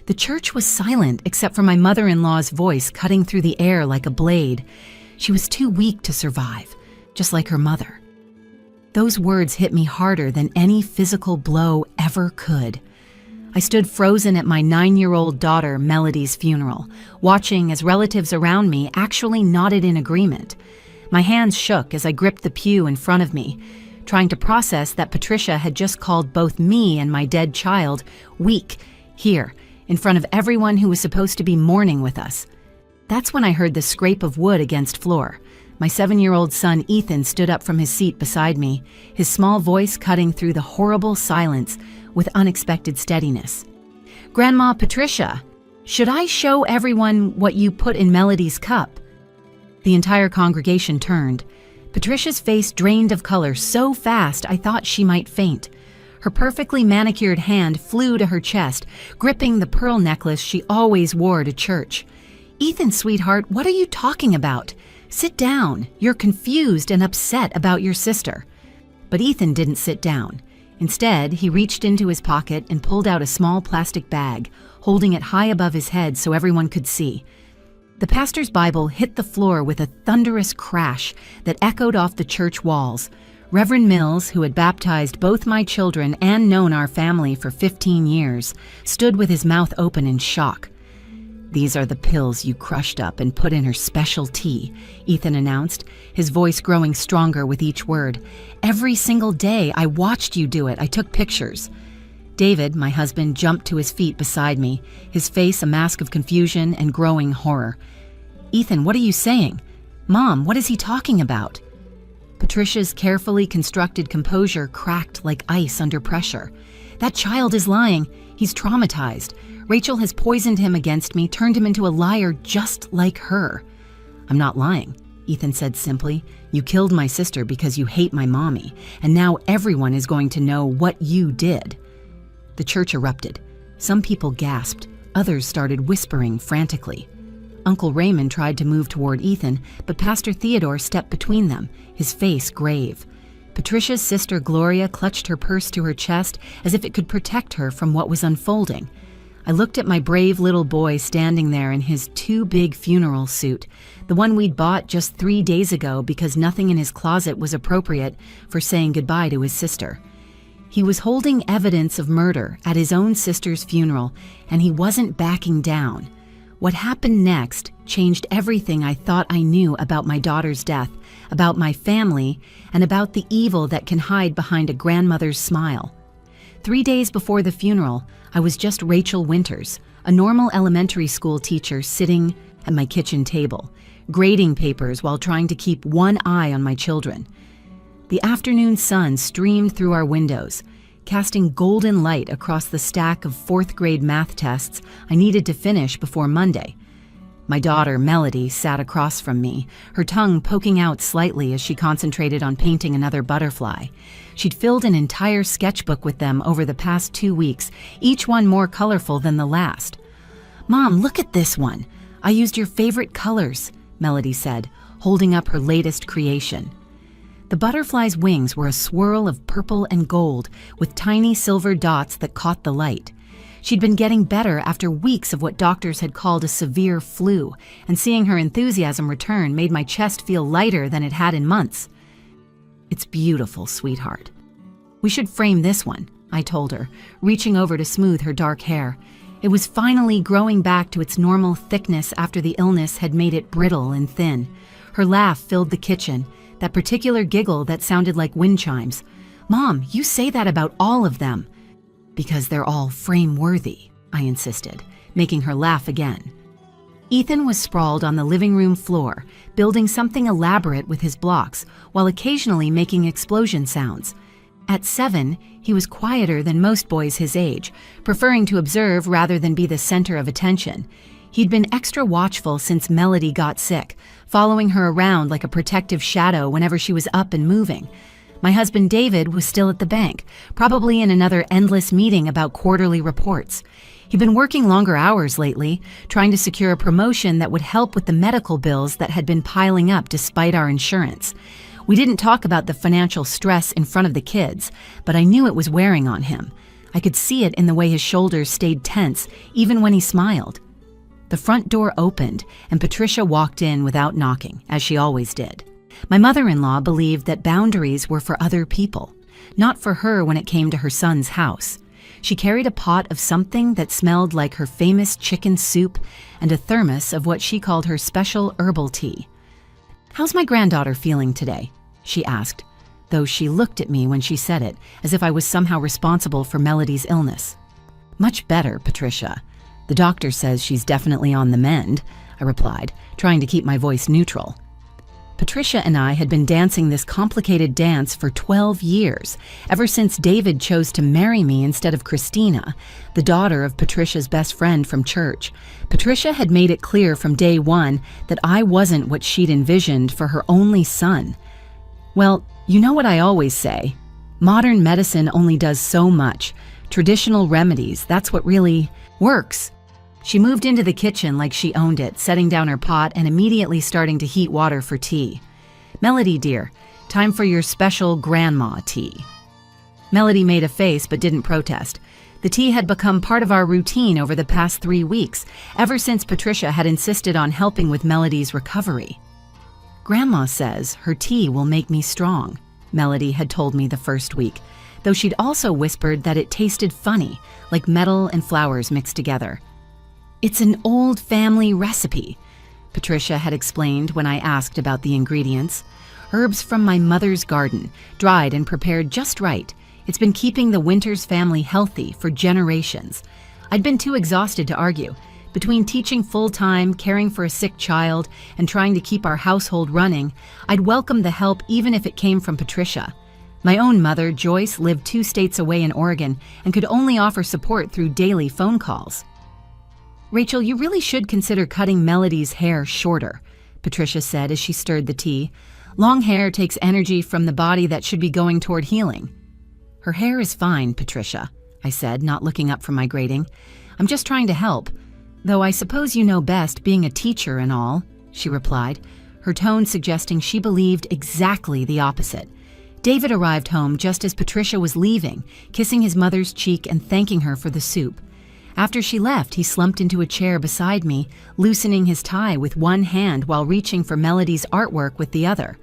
The church was silent except for my mother-in-law's voice cutting through the air like a blade. She was too weak to survive, just like her mother. Those words hit me harder than any physical blow ever could. I stood frozen at my 9-year-old daughter Melody's funeral, watching as relatives around me actually nodded in agreement. My hands shook as I gripped the pew in front of me, trying to process that Patricia had just called both me and my dead child weak, here, in front of everyone who was supposed to be mourning with us. That's when I heard the scrape of wood against floor. My 7-year-old son Ethan stood up from his seat beside me, his small voice cutting through the horrible silence with unexpected steadiness. "Grandma Patricia, should I show everyone what you put in Melody's cup?" The entire congregation turned. Patricia's face drained of color so fast I thought she might faint. Her perfectly manicured hand flew to her chest, gripping the pearl necklace she always wore to church. "Ethan, sweetheart, what are you talking about? Sit down. You're confused and upset about your sister." But Ethan didn't sit down. Instead, he reached into his pocket and pulled out a small plastic bag, holding it high above his head so everyone could see. The pastor's Bible hit the floor with a thunderous crash that echoed off the church walls. Reverend Mills, who had baptized both my children and known our family for 15 years, stood with his mouth open in shock. "These are the pills you crushed up and put in her special tea," Ethan announced, his voice growing stronger with each word. "Every single day I watched you do it. I took pictures." David, my husband, jumped to his feet beside me, his face a mask of confusion and growing horror. "Ethan, what are you saying? Mom, what is he talking about?" Patricia's carefully constructed composure cracked like ice under pressure. "That child is lying. He's traumatized. Rachel has poisoned him against me, turned him into a liar just like her." "I'm not lying," Ethan said simply. "You killed my sister because you hate my mommy, and now everyone is going to know what you did." The church erupted. Some people gasped. Others started whispering frantically. Uncle Raymond tried to move toward Ethan, but Pastor Theodore stepped between them, his face grave. Patricia's sister Gloria clutched her purse to her chest as if it could protect her from what was unfolding. I looked at my brave little boy standing there in his too big funeral suit, the one we'd bought just 3 days ago because nothing in his closet was appropriate for saying goodbye to his sister. He was holding evidence of murder at his own sister's funeral, and he wasn't backing down. What happened next changed everything I thought I knew about my daughter's death, about my family, and about the evil that can hide behind a grandmother's smile. 3 days before the funeral, I was just Rachel Winters, a normal elementary school teacher sitting at my kitchen table, grading papers while trying to keep one eye on my children. The afternoon sun streamed through our windows, casting golden light across the stack of 4th grade math tests I needed to finish before Monday. My daughter, Melody, sat across from me, her tongue poking out slightly as she concentrated on painting another butterfly. She'd filled an entire sketchbook with them over the past 2 weeks, each one more colorful than the last. "Mom, look at this one. I used your favorite colors," Melody said, holding up her latest creation. The butterfly's wings were a swirl of purple and gold with tiny silver dots that caught the light. She'd been getting better after weeks of what doctors had called a severe flu, and seeing her enthusiasm return made my chest feel lighter than it had in months. "It's beautiful, sweetheart." "We should frame this one," I told her, reaching over to smooth her dark hair. It was finally growing back to its normal thickness after the illness had made it brittle and thin. Her laugh filled the kitchen, that particular giggle that sounded like wind chimes. "Mom, you say that about all of them." "Because they're all frame-worthy," I insisted, making her laugh again. Ethan was sprawled on the living room floor, building something elaborate with his blocks, while occasionally making explosion sounds. At 7, he was quieter than most boys his age, preferring to observe rather than be the center of attention. He'd been extra watchful since Melody got sick, following her around like a protective shadow whenever she was up and moving. My husband David was still at the bank, probably in another endless meeting about quarterly reports. He'd been working longer hours lately, trying to secure a promotion that would help with the medical bills that had been piling up despite our insurance. We didn't talk about the financial stress in front of the kids, but I knew it was wearing on him. I could see it in the way his shoulders stayed tense, even when he smiled. The front door opened, and Patricia walked in without knocking, as she always did. My mother-in-law believed that boundaries were for other people, not for her when it came to her son's house. She carried a pot of something that smelled like her famous chicken soup and a thermos of what she called her special herbal tea. "How's my granddaughter feeling today?" she asked, though she looked at me when she said it, as if I was somehow responsible for Melody's illness. "Much better, Patricia. The doctor says she's definitely on the mend," I replied, trying to keep my voice neutral. Patricia and I had been dancing this complicated dance for 12 years, ever since David chose to marry me instead of Christina, the daughter of Patricia's best friend from church. Patricia had made it clear from day one that I wasn't what she'd envisioned for her only son. Well, you know what I always say. Modern medicine only does so much. Traditional remedies, that's what really works. She moved into the kitchen like she owned it, setting down her pot and immediately starting to heat water for tea. "Melody, dear, time for your special grandma tea." Melody made a face but didn't protest. The tea had become part of our routine over the past 3 weeks, ever since Patricia had insisted on helping with Melody's recovery. "Grandma says her tea will make me strong," Melody had told me the first week, though she'd also whispered that it tasted funny, like metal and flowers mixed together. "It's an old family recipe," Patricia had explained when I asked about the ingredients. "Herbs from my mother's garden, dried and prepared just right. It's been keeping the Winters family healthy for generations." I'd been too exhausted to argue. Between teaching full-time, caring for a sick child, and trying to keep our household running, I'd welcome the help even if it came from Patricia. My own mother, Joyce, lived 2 states away in Oregon and could only offer support through daily phone calls. "Rachel, you really should consider cutting Melody's hair shorter," Patricia said as she stirred the tea. "Long hair takes energy from the body that should be going toward healing." "Her hair is fine, Patricia," I said, not looking up from my grading. "I'm just trying to help. Though I suppose you know best, being a teacher and all," she replied, her tone suggesting she believed exactly the opposite. David arrived home just as Patricia was leaving, kissing his mother's cheek and thanking her for the soup. After she left, he slumped into a chair beside me, loosening his tie with one hand while reaching for Melody's artwork with the other.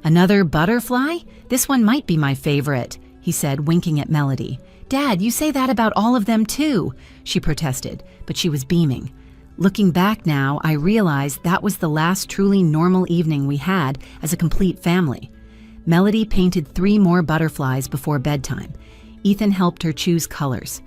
"Another butterfly? This one might be my favorite," he said, winking at Melody. "Dad, you say that about all of them too," she protested, but she was beaming. Looking back now, I realized that was the last truly normal evening we had as a complete family. Melody painted 3 more butterflies before bedtime. Ethan helped her choose colors.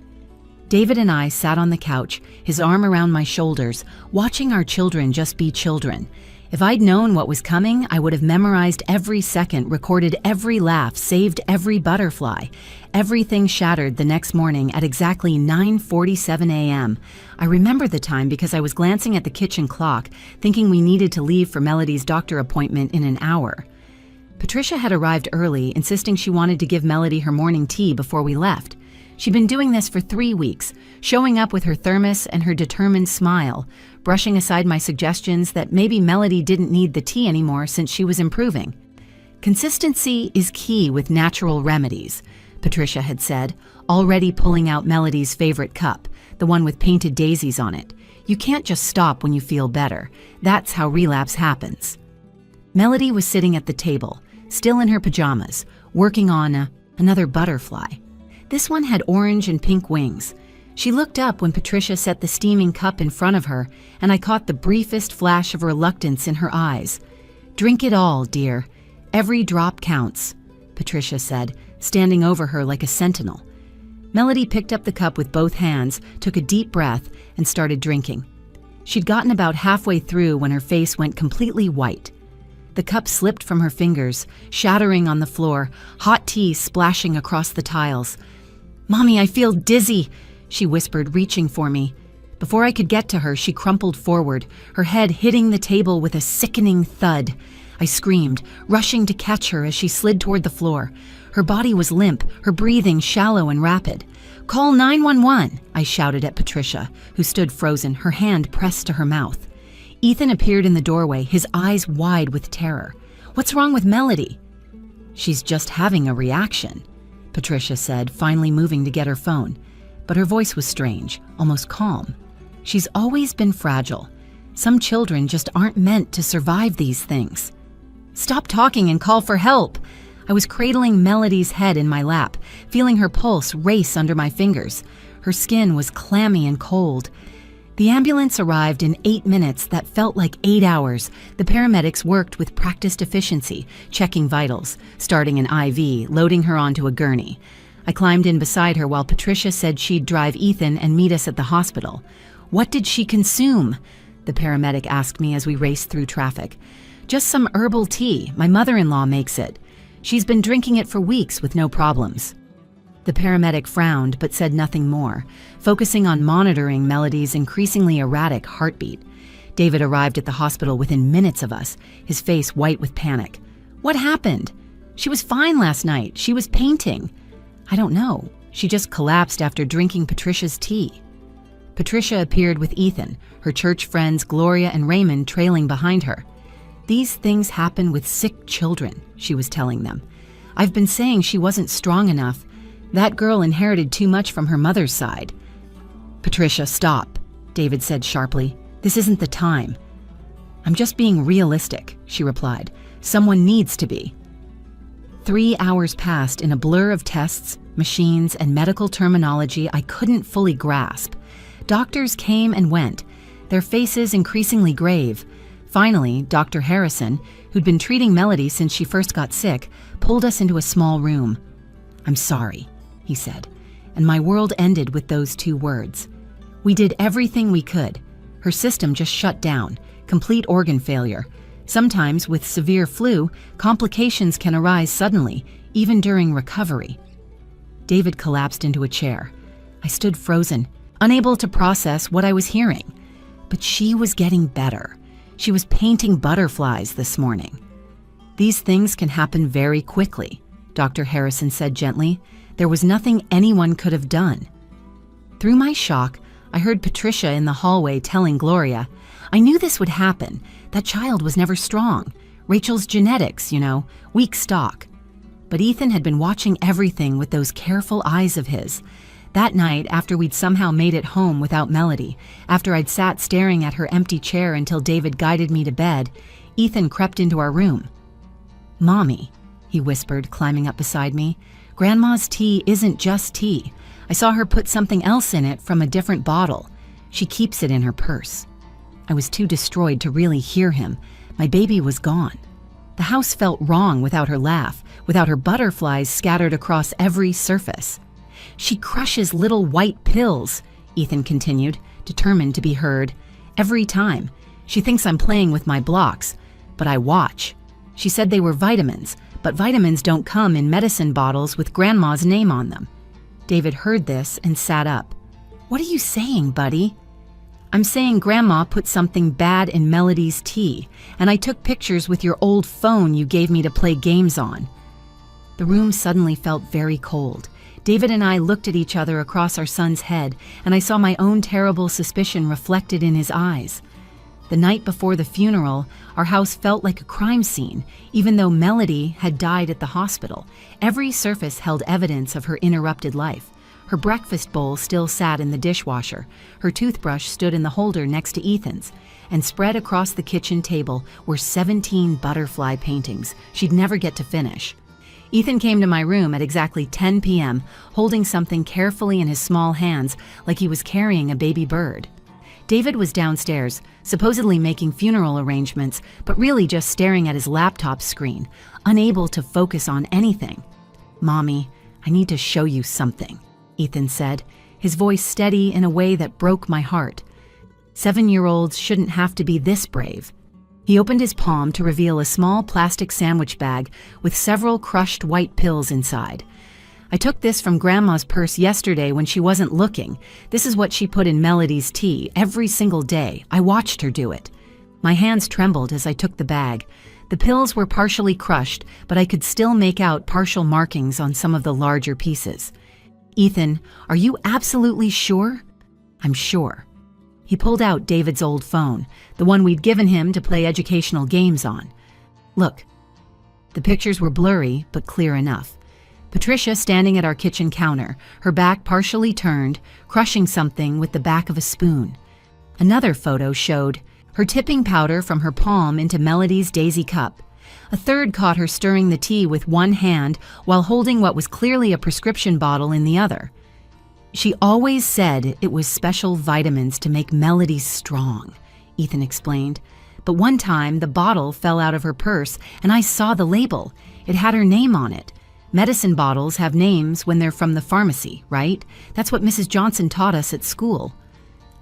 David and I sat on the couch, his arm around my shoulders, watching our children just be children. If I'd known what was coming, I would have memorized every second, recorded every laugh, saved every butterfly. Everything shattered the next morning at exactly 9:47 a.m. I remember the time because I was glancing at the kitchen clock, thinking we needed to leave for Melody's doctor appointment in an hour. Patricia had arrived early, insisting she wanted to give Melody her morning tea before we left. She'd been doing this for 3 weeks, showing up with her thermos and her determined smile, brushing aside my suggestions that maybe Melody didn't need the tea anymore since she was improving. "Consistency is key with natural remedies," Patricia had said, already pulling out Melody's favorite cup, the one with painted daisies on it. "You can't just stop when you feel better. That's how relapse happens." Melody was sitting at the table, still in her pajamas, working on another butterfly. This one had orange and pink wings. She looked up when Patricia set the steaming cup in front of her, and I caught the briefest flash of reluctance in her eyes. "Drink it all, dear. Every drop counts," Patricia said, standing over her like a sentinel. Melody picked up the cup with both hands, took a deep breath, and started drinking. She'd gotten about halfway through when her face went completely white. The cup slipped from her fingers, shattering on the floor, hot tea splashing across the tiles. "Mommy, I feel dizzy," she whispered, reaching for me. Before I could get to her, she crumpled forward, her head hitting the table with a sickening thud. I screamed, rushing to catch her as she slid toward the floor. Her body was limp, her breathing shallow and rapid. "Call 911, I shouted at Patricia, who stood frozen, her hand pressed to her mouth. Ethan appeared in the doorway, his eyes wide with terror. "What's wrong with Melody?" "She's just having a reaction." Patricia said, finally moving to get her phone. But her voice was strange, almost calm. She's always been fragile. Some children just aren't meant to survive these things. Stop talking and call for help. I was cradling Melody's head in my lap, feeling her pulse race under my fingers. Her skin was clammy and cold. The ambulance arrived in 8 minutes that felt like 8 hours. The paramedics worked with practiced efficiency, checking vitals, starting an IV, loading her onto a gurney. I climbed in beside her while Patricia said she'd drive Ethan and meet us at the hospital. What did she consume? The paramedic asked me as we raced through traffic. Just some herbal tea. My mother-in-law makes it. She's been drinking it for weeks with no problems. The paramedic frowned but said nothing more, focusing on monitoring Melody's increasingly erratic heartbeat. David arrived at the hospital within minutes of us, his face white with panic. What happened? She was fine last night. She was painting. I don't know. She just collapsed after drinking Patricia's tea. Patricia appeared with Ethan, her church friends Gloria and Raymond trailing behind her. These things happen with sick children, she was telling them. I've been saying she wasn't strong enough. That girl inherited too much from her mother's side. Patricia, stop, David said sharply. This isn't the time. I'm just being realistic, she replied. Someone needs to be. 3 hours passed in a blur of tests, machines, and medical terminology I couldn't fully grasp. Doctors came and went, their faces increasingly grave. Finally, Dr. Harrison, who'd been treating Melody since she first got sick, pulled us into a small room. I'm sorry, he said, and my world ended with those 2 words. We did everything we could. Her system just shut down, complete organ failure. Sometimes, with severe flu, complications can arise suddenly, even during recovery. David collapsed into a chair. I stood frozen, unable to process what I was hearing. But she was getting better. She was painting butterflies this morning. These things can happen very quickly, Dr. Harrison said gently. There was nothing anyone could have done. Through my shock, I heard Patricia in the hallway telling Gloria, I knew this would happen. That child was never strong. Rachel's genetics, weak stock. But Ethan had been watching everything with those careful eyes of his. That night, after we'd somehow made it home without Melody, after I'd sat staring at her empty chair until David guided me to bed, Ethan crept into our room. Mommy, he whispered, climbing up beside me, Grandma's tea isn't just tea. I saw her put something else in it from a different bottle. She keeps it in her purse. I was too destroyed to really hear him. My baby was gone. The house felt wrong without her laugh, without her butterflies scattered across every surface. She crushes little white pills, Ethan continued, determined to be heard. Every time. She thinks I'm playing with my blocks, but I watch. She said they were vitamins, but vitamins don't come in medicine bottles with Grandma's name on them. David heard this and sat up. What are you saying, buddy? I'm saying Grandma put something bad in Melody's tea, and I took pictures with your old phone you gave me to play games on. The room suddenly felt very cold. David and I looked at each other across our son's head, and I saw my own terrible suspicion reflected in his eyes. The night before the funeral, our house felt like a crime scene, even though Melody had died at the hospital. Every surface held evidence of her interrupted life. Her breakfast bowl still sat in the dishwasher. Her toothbrush stood in the holder next to Ethan's. And spread across the kitchen table were 17 butterfly paintings she'd never get to finish. Ethan came to my room at exactly 10 p.m., holding something carefully in his small hands like he was carrying a baby bird. David was downstairs, supposedly making funeral arrangements, but really just staring at his laptop screen, unable to focus on anything. Mommy, I need to show you something, Ethan said, his voice steady in a way that broke my heart. 7-year-olds shouldn't have to be this brave. He opened his palm to reveal a small plastic sandwich bag with several crushed white pills inside. I took this from Grandma's purse yesterday when she wasn't looking. This is what she put in Melody's tea every single day. I watched her do it. My hands trembled as I took the bag. The pills were partially crushed, but I could still make out partial markings on some of the larger pieces. Ethan, are you absolutely sure? I'm sure. He pulled out David's old phone, the one we'd given him to play educational games on. Look. The pictures were blurry, but clear enough. Patricia standing at our kitchen counter, her back partially turned, crushing something with the back of a spoon. Another photo showed her tipping powder from her palm into Melody's daisy cup. A third caught her stirring the tea with one hand while holding what was clearly a prescription bottle in the other. She always said it was special vitamins to make Melody strong, Ethan explained. But one time, the bottle fell out of her purse and I saw the label. It had her name on it. Medicine bottles have names when they're from the pharmacy, right? That's what Mrs. Johnson taught us at school.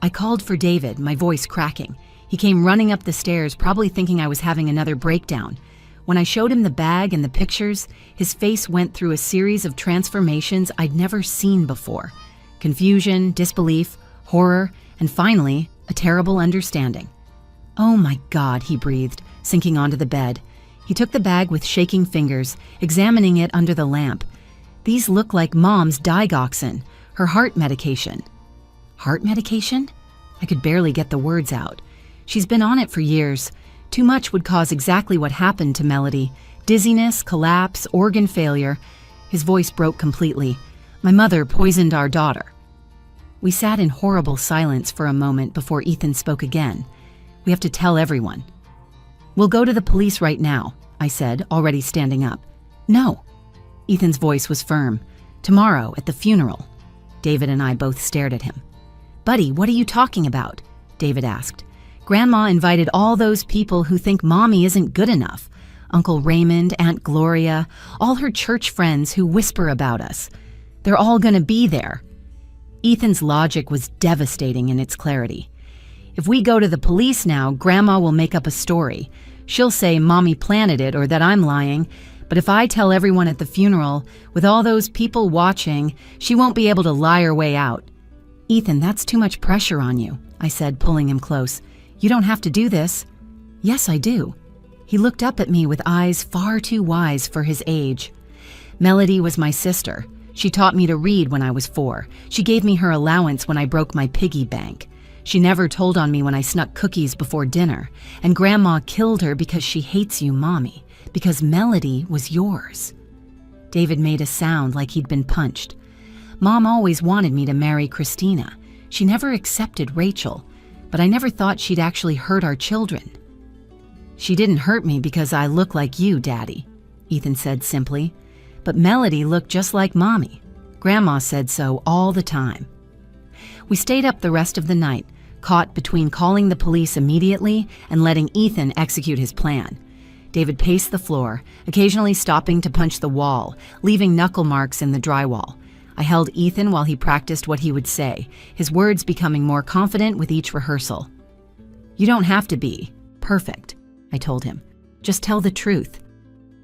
I called for David, my voice cracking. He came running up the stairs, probably thinking I was having another breakdown. When I showed him the bag and the pictures, his face went through a series of transformations I'd never seen before. Confusion, disbelief, horror, and finally, a terrible understanding. "Oh my God," he breathed, sinking onto the bed. He took the bag with shaking fingers, examining it under the lamp. "These look like Mom's digoxin, her heart medication." "Heart medication?" I could barely get the words out. "She's been on it for years. Too much would cause exactly what happened to Melody. Dizziness, collapse, organ failure." His voice broke completely. "My mother poisoned our daughter." We sat in horrible silence for a moment before Ethan spoke again. "We have to tell everyone." "We'll go to the police right now," I said, already standing up. "No." Ethan's voice was firm. "Tomorrow, at the funeral." David and I both stared at him. "Buddy, what are you talking about?" David asked. "Grandma invited all those people who think Mommy isn't good enough. Uncle Raymond, Aunt Gloria, all her church friends who whisper about us. They're all gonna be there." Ethan's logic was devastating in its clarity. "If we go to the police now, Grandma will make up a story. She'll say Mommy planted it or that I'm lying, but if I tell everyone at the funeral, with all those people watching, she won't be able to lie her way out." "Ethan, that's too much pressure on you," I said, pulling him close. "You don't have to do this." "Yes, I do." He looked up at me with eyes far too wise for his age. "Melody was my sister. She taught me to read when I was 4. She gave me her allowance when I broke my piggy bank. She never told on me when I snuck cookies before dinner. And Grandma killed her because she hates you, Mommy, because Melody was yours." David made a sound like he'd been punched. "Mom always wanted me to marry Christina. She never accepted Rachel, but I never thought she'd actually hurt our children." "She didn't hurt me because I look like you, Daddy," Ethan said simply. "But Melody looked just like Mommy. Grandma said so all the time." We stayed up the rest of the night, caught between calling the police immediately and letting Ethan execute his plan. David paced the floor, occasionally stopping to punch the wall, leaving knuckle marks in the drywall. I held Ethan while he practiced what he would say, his words becoming more confident with each rehearsal. "You don't have to be perfect," I told him. "Just tell the truth."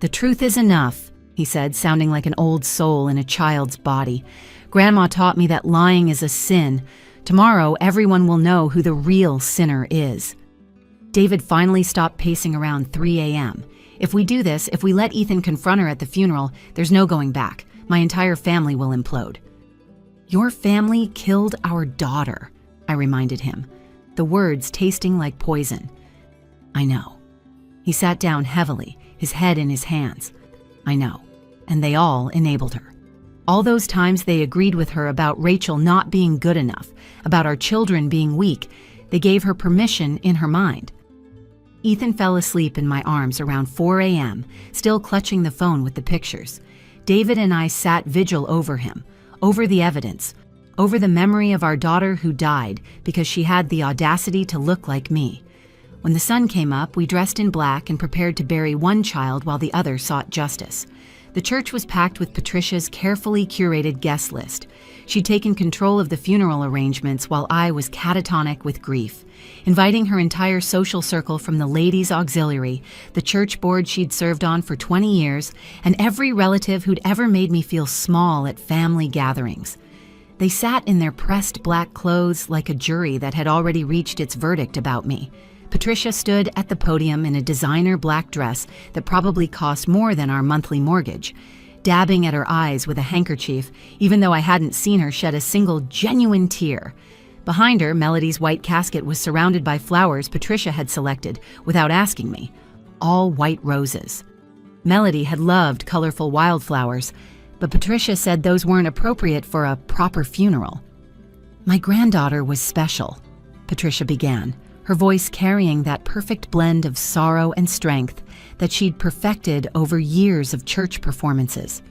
"The truth is enough," he said, sounding like an old soul in a child's body. "Grandma taught me that lying is a sin. Tomorrow, everyone will know who the real sinner is." David finally stopped pacing around 3 a.m. "If we do this, if we let Ethan confront her at the funeral, there's no going back. My entire family will implode." "Your family killed our daughter," I reminded him, the words tasting like poison. "I know." He sat down heavily, his head in his hands. "I know. And they all enabled her. All those times they agreed with her about Rachel not being good enough, about our children being weak, they gave her permission in her mind." Ethan fell asleep in my arms around 4 a.m., still clutching the phone with the pictures. David and I sat vigil over him, over the evidence, over the memory of our daughter who died because she had the audacity to look like me. When the sun came up, we dressed in black and prepared to bury one child while the other sought justice. The church was packed with Patricia's carefully curated guest list. She'd taken control of the funeral arrangements while I was catatonic with grief, inviting her entire social circle from the ladies' auxiliary, the church board she'd served on for 20 years, and every relative who'd ever made me feel small at family gatherings. They sat in their pressed black clothes like a jury that had already reached its verdict about me. Patricia stood at the podium in a designer black dress that probably cost more than our monthly mortgage, dabbing at her eyes with a handkerchief, even though I hadn't seen her shed a single genuine tear. Behind her, Melody's white casket was surrounded by flowers Patricia had selected without asking me, all white roses. Melody had loved colorful wildflowers. but Patricia said those weren't appropriate for a proper funeral. My granddaughter was special, Patricia began, her voice carrying that perfect blend of sorrow and strength that she'd perfected over years of church performances.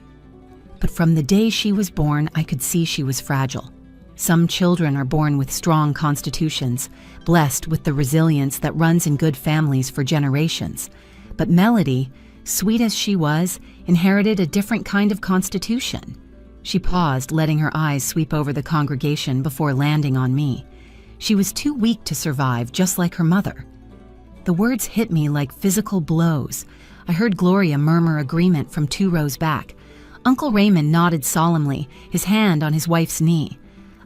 But from the day she was born, I could see she was fragile. Some children are born with strong constitutions, blessed with the resilience that runs in good families for generations. But Melody, sweet as she was, inherited a different kind of constitution. She paused, letting her eyes sweep over the congregation before landing on me. She was too weak to survive, just like her mother. The words hit me like physical blows. I heard Gloria murmur agreement from 2 rows back. Uncle Raymond nodded solemnly, his hand on his wife's knee.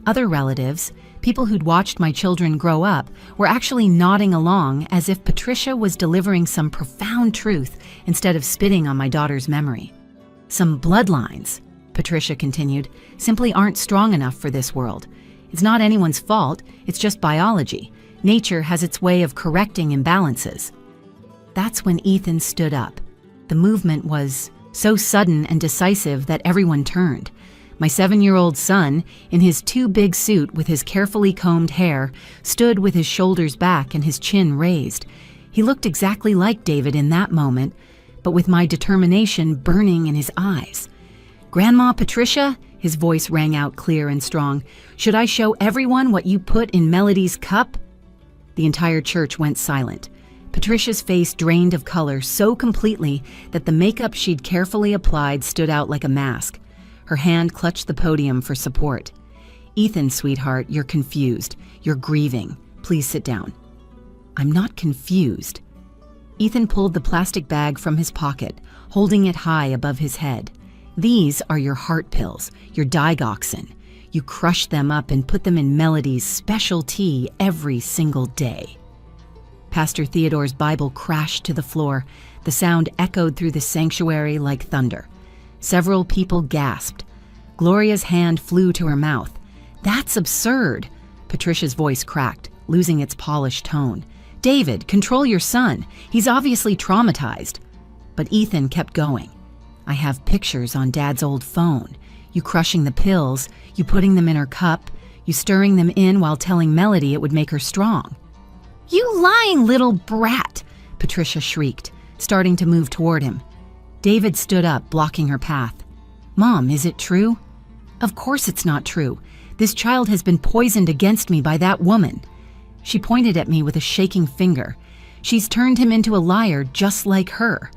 Other relatives, people who'd watched my children grow up, were actually nodding along as if Patricia was delivering some profound truth instead of spitting on my daughter's memory. Some bloodlines, Patricia continued, simply aren't strong enough for this world. It's not anyone's fault, it's just biology. Nature has its way of correcting imbalances. That's when Ethan stood up. The movement was so sudden and decisive that everyone turned. My 7-year-old son, in his too big suit with his carefully combed hair, stood with his shoulders back and his chin raised. He looked exactly like David in that moment, but with my determination burning in his eyes. "Grandma Patricia," his voice rang out clear and strong, "should I show everyone what you put in Melody's cup?" The entire church went silent. Patricia's face drained of color so completely that the makeup she'd carefully applied stood out like a mask. Her hand clutched the podium for support. "Ethan, sweetheart, you're confused. You're grieving. Please sit down." "I'm not confused." Ethan pulled the plastic bag from his pocket, holding it high above his head. "These are your heart pills, your digoxin. You crush them up and put them in Melody's special tea every single day." Pastor Theodore's Bible crashed to the floor. The sound echoed through the sanctuary like thunder. Several people gasped. Gloria's hand flew to her mouth. "That's absurd." Patricia's voice cracked, losing its polished tone. "David, control your son. He's obviously traumatized." But Ethan kept going. "I have pictures on Dad's old phone. You crushing the pills, you putting them in her cup, you stirring them in while telling Melody it would make her strong." "You lying little brat!" Patricia shrieked, starting to move toward him. David stood up, blocking her path. "Mom, is it true?" "Of course it's not true. This child has been poisoned against me by that woman." She pointed at me with a shaking finger. "She's turned him into a liar just like her."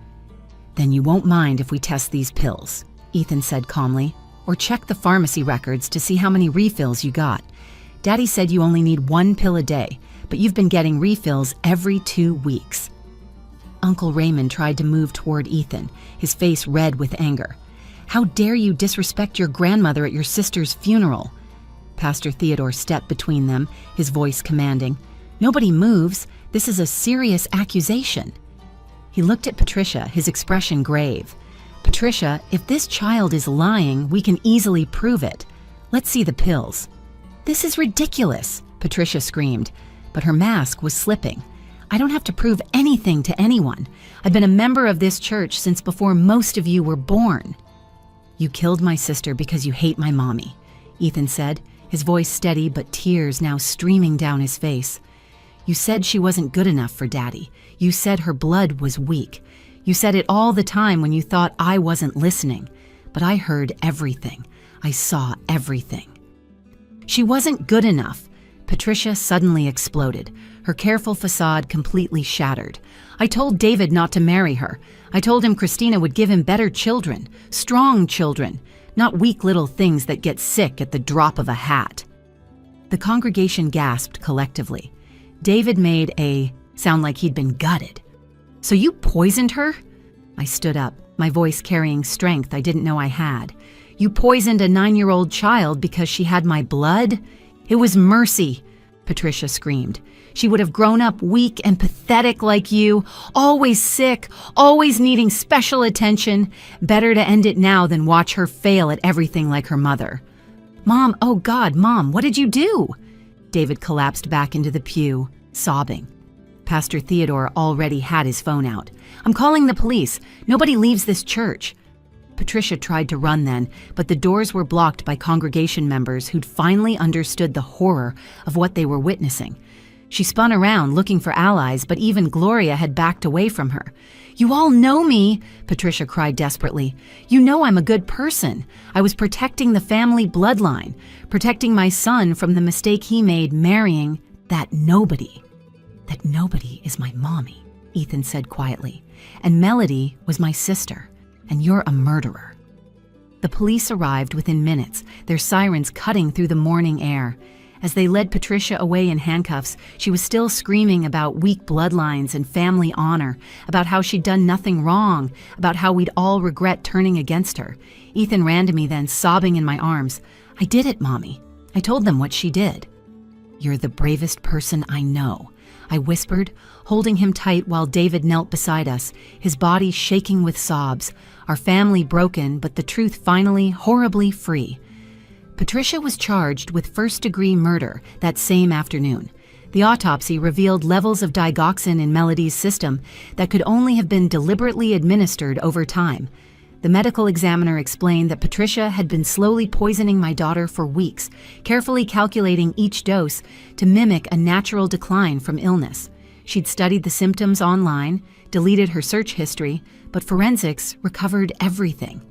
"Then you won't mind if we test these pills," Ethan said calmly, "or check the pharmacy records to see how many refills you got. Daddy said you only need 1 pill a day, but you've been getting refills every 2 weeks. Uncle Raymond tried to move toward Ethan, his face red with anger. "How dare you disrespect your grandmother at your sister's funeral?" Pastor Theodore stepped between them, his voice commanding. "Nobody moves. This is a serious accusation." He looked at Patricia, his expression grave. "Patricia, if this child is lying, we can easily prove it. Let's see the pills." "This is ridiculous," Patricia screamed, but her mask was slipping. "I don't have to prove anything to anyone. I've been a member of this church since before most of you were born." "You killed my sister because you hate my mommy," Ethan said, his voice steady but tears now streaming down his face. "You said she wasn't good enough for Daddy. You said her blood was weak. You said it all the time when you thought I wasn't listening. But I heard everything. I saw everything." "She wasn't good enough." Patricia suddenly exploded, her careful facade completely shattered. "I told David not to marry her. I told him Christina would give him better children, strong children, not weak little things that get sick at the drop of a hat." The congregation gasped collectively. David made a sound like he'd been gutted. "So you poisoned her?" I stood up, my voice carrying strength I didn't know I had. "You poisoned a 9-year-old child because she had my blood? It was mercy," Patricia screamed. "She would have grown up weak and pathetic like you, always sick, always needing special attention. Better to end it now than watch her fail at everything like her mother." "Mom, oh God, Mom, what did you do?" David collapsed back into the pew, sobbing. Pastor Theodore already had his phone out. "I'm calling the police. Nobody leaves this church." Patricia tried to run then, but the doors were blocked by congregation members who'd finally understood the horror of what they were witnessing. She spun around looking for allies, but even Gloria had backed away from her. "You all know me," Patricia cried desperately. "You know I'm a good person. I was protecting the family bloodline, protecting my son from the mistake he made marrying that nobody. That nobody is my mommy," Ethan said quietly. "And Melody was my sister, and you're a murderer." The police arrived within minutes, their sirens cutting through the morning air. As they led Patricia away in handcuffs, she was still screaming about weak bloodlines and family honor, about how she'd done nothing wrong, about how we'd all regret turning against her. Ethan ran to me then, sobbing in my arms. "I did it, Mommy. I told them what she did." "You're the bravest person I know," I whispered, holding him tight while David knelt beside us, his body shaking with sobs, our family broken, but the truth finally horribly free. Patricia was charged with first-degree murder that same afternoon. The autopsy revealed levels of digoxin in Melody's system that could only have been deliberately administered over time. The medical examiner explained that Patricia had been slowly poisoning my daughter for weeks, carefully calculating each dose to mimic a natural decline from illness. She'd studied the symptoms online, deleted her search history, but forensics recovered everything.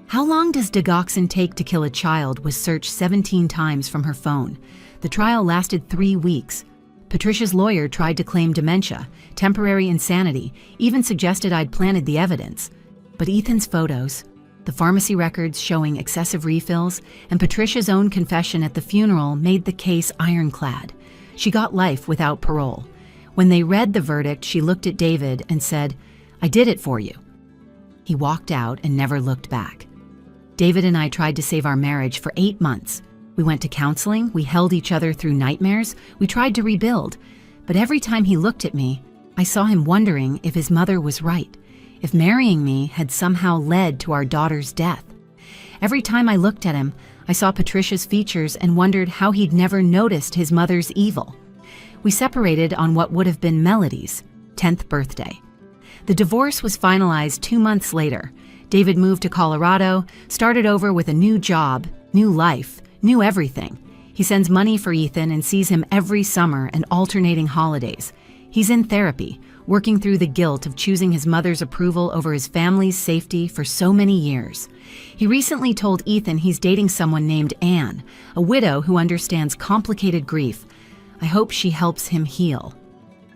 "How long does digoxin take to kill a child?" was searched 17 times from her phone. The trial lasted 3 weeks. Patricia's lawyer tried to claim dementia, temporary insanity, even suggested I'd planted the evidence. But Ethan's photos, the pharmacy records showing excessive refills, and Patricia's own confession at the funeral made the case ironclad. She got life without parole. When they read the verdict, she looked at David and said, "I did it for you." He walked out and never looked back. David and I tried to save our marriage for 8 months. We went to counseling, we held each other through nightmares, we tried to rebuild. But every time he looked at me, I saw him wondering if his mother was right, if marrying me had somehow led to our daughter's death. Every time I looked at him, I saw Patricia's features and wondered how he'd never noticed his mother's evil. We separated on what would have been Melody's 10th birthday. The divorce was finalized 2 months later. David moved to Colorado, started over with a new job, new life, new everything. He sends money for Ethan and sees him every summer and alternating holidays. He's in therapy, working through the guilt of choosing his mother's approval over his family's safety for so many years. He recently told Ethan he's dating someone named Anne, a widow who understands complicated grief. I hope she helps him heal.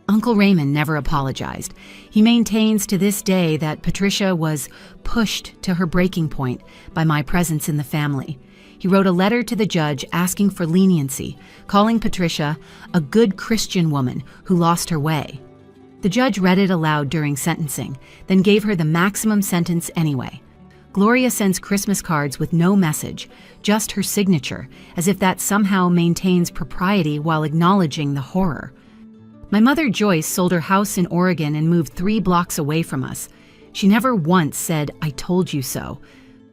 Uncle Raymond never apologized. He maintains to this day that Patricia was pushed to her breaking point by my presence in the family. He wrote a letter to the judge asking for leniency, calling Patricia a good Christian woman who lost her way. The judge read it aloud during sentencing, then gave her the maximum sentence anyway. Gloria sends Christmas cards with no message, just her signature, as if that somehow maintains propriety while acknowledging the horror. My mother, Joyce, sold her house in Oregon and moved 3 blocks away from us. She never once said, "I told you so,"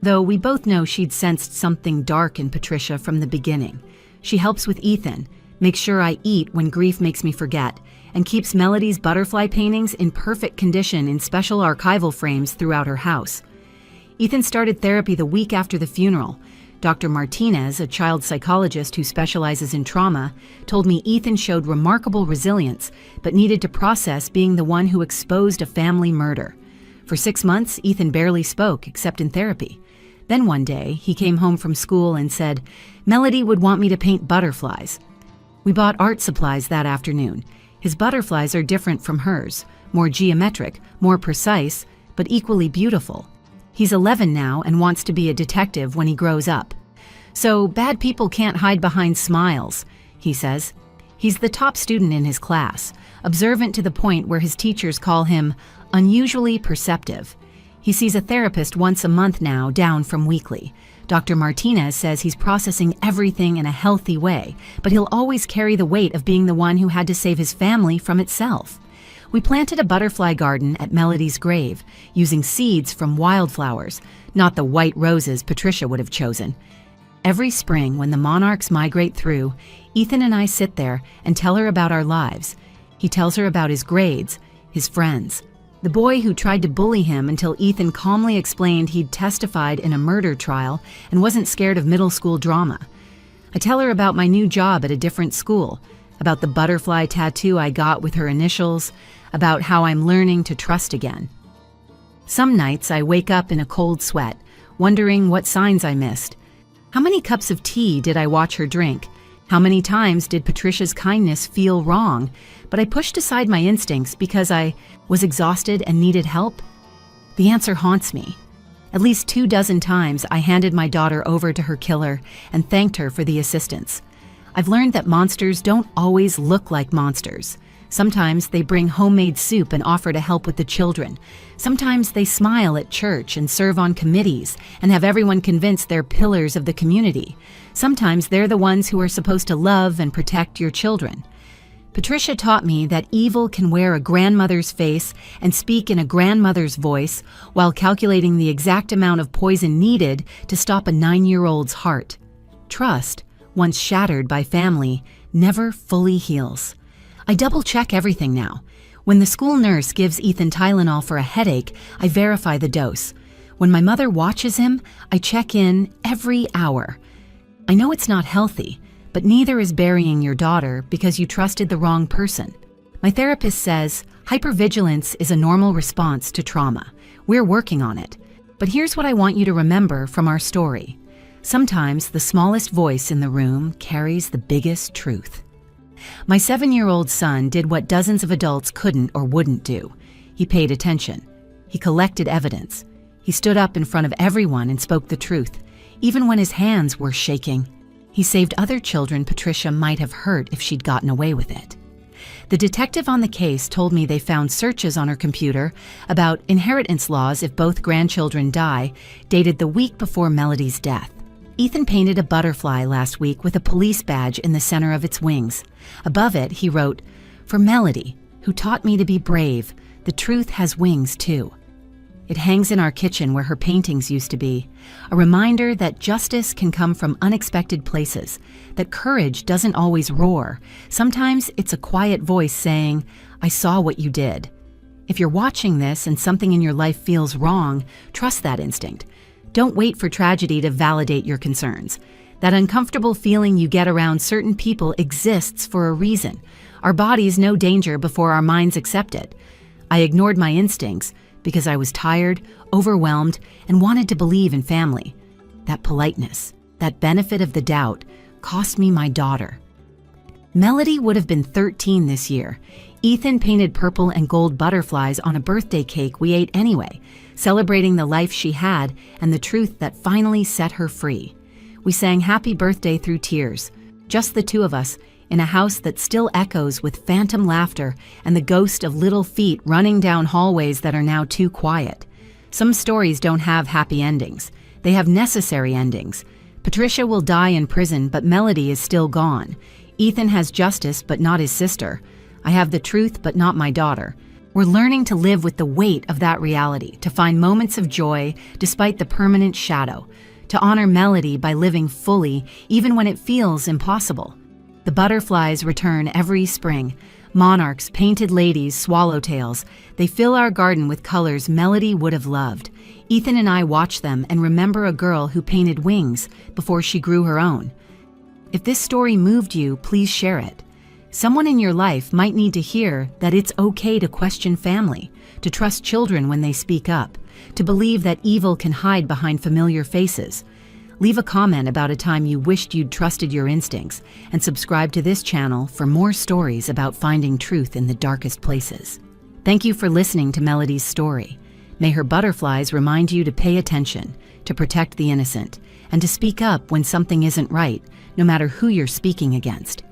though we both know she'd sensed something dark in Patricia from the beginning. She helps with Ethan, makes sure I eat when grief makes me forget, and keeps Melody's butterfly paintings in perfect condition in special archival frames throughout her house. Ethan started therapy the week after the funeral. Dr. Martinez, a child psychologist who specializes in trauma, told me Ethan showed remarkable resilience, but needed to process being the one who exposed a family murder. For 6 months, Ethan barely spoke, except in therapy. Then one day, he came home from school and said, "Melody would want me to paint butterflies." We bought art supplies that afternoon. His butterflies are different from hers, more geometric, more precise, but equally beautiful. He's 11 now and wants to be a detective when he grows up. "So bad people can't hide behind smiles," he says. He's the top student in his class, observant to the point where his teachers call him unusually perceptive. He sees a therapist once a month now, down from weekly. Dr. Martinez says he's processing everything in a healthy way, but he'll always carry the weight of being the one who had to save his family from itself. We planted a butterfly garden at Melody's grave, using seeds from wildflowers, not the white roses Patricia would have chosen. Every spring, when the monarchs migrate through, Ethan and I sit there and tell her about our lives. He tells her about his grades, his friends. The boy who tried to bully him until Ethan calmly explained he'd testified in a murder trial and wasn't scared of middle school drama. I tell her about my new job at a different school, about the butterfly tattoo I got with her initials, about how I'm learning to trust again. Some nights I wake up in a cold sweat, wondering what signs I missed. How many cups of tea did I watch her drink? How many times did Patricia's kindness feel wrong, but I pushed aside my instincts because I was exhausted and needed help? The answer haunts me. At least 24 times I handed my daughter over to her killer and thanked her for the assistance. I've learned that monsters don't always look like monsters. Sometimes they bring homemade soup and offer to help with the children. Sometimes they smile at church and serve on committees and have everyone convinced they're pillars of the community. Sometimes they're the ones who are supposed to love and protect your children. Patricia taught me that evil can wear a grandmother's face and speak in a grandmother's voice while calculating the exact amount of poison needed to stop a 9-year-old's heart. Trust, once shattered by family, never fully heals. I double-check everything now. When the school nurse gives Ethan Tylenol for a headache, I verify the dose. When my mother watches him, I check in every hour. I know it's not healthy, but neither is burying your daughter because you trusted the wrong person. My therapist says hypervigilance is a normal response to trauma. We're working on it. But here's what I want you to remember from our story. Sometimes the smallest voice in the room carries the biggest truth. My 7-year-old son did what dozens of adults couldn't or wouldn't do. He paid attention. He collected evidence. He stood up in front of everyone and spoke the truth, even when his hands were shaking. He saved other children Patricia might have hurt if she'd gotten away with it. The detective on the case told me they found searches on her computer about inheritance laws if both grandchildren die, dated the week before Melody's death. Ethan painted a butterfly last week with a police badge in the center of its wings. Above it, he wrote, "For Melody, who taught me to be brave, the truth has wings too." It hangs in our kitchen where her paintings used to be, a reminder that justice can come from unexpected places, that courage doesn't always roar. Sometimes it's a quiet voice saying, "I saw what you did." If you're watching this and something in your life feels wrong, trust that instinct. Don't wait for tragedy to validate your concerns. That uncomfortable feeling you get around certain people exists for a reason. Our bodies know danger before our minds accept it. I ignored my instincts because I was tired, overwhelmed, and wanted to believe in family. That politeness, that benefit of the doubt, cost me my daughter. Melody would have been 13 this year. Ethan painted purple and gold butterflies on a birthday cake we ate anyway, celebrating the life she had and the truth that finally set her free. We sang happy birthday through tears, just the two of us, in a house that still echoes with phantom laughter and the ghost of little feet running down hallways that are now too quiet. Some stories don't have happy endings. They have necessary endings. Patricia will die in prison, but Melody is still gone. Ethan has justice, but not his sister. I have the truth, but not my daughter. We're learning to live with the weight of that reality, to find moments of joy despite the permanent shadow, to honor Melody by living fully, even when it feels impossible. The butterflies return every spring. Monarchs, painted ladies, swallowtails. They fill our garden with colors Melody would have loved. Ethan and I watch them and remember a girl who painted wings before she grew her own. If this story moved you, please share it. Someone in your life might need to hear that it's okay to question family, to trust children when they speak up, to believe that evil can hide behind familiar faces. Leave a comment about a time you wished you'd trusted your instincts, and subscribe to this channel for more stories about finding truth in the darkest places. Thank you for listening to Melody's story. May her butterflies remind you to pay attention, to protect the innocent, and to speak up when something isn't right, no matter who you're speaking against.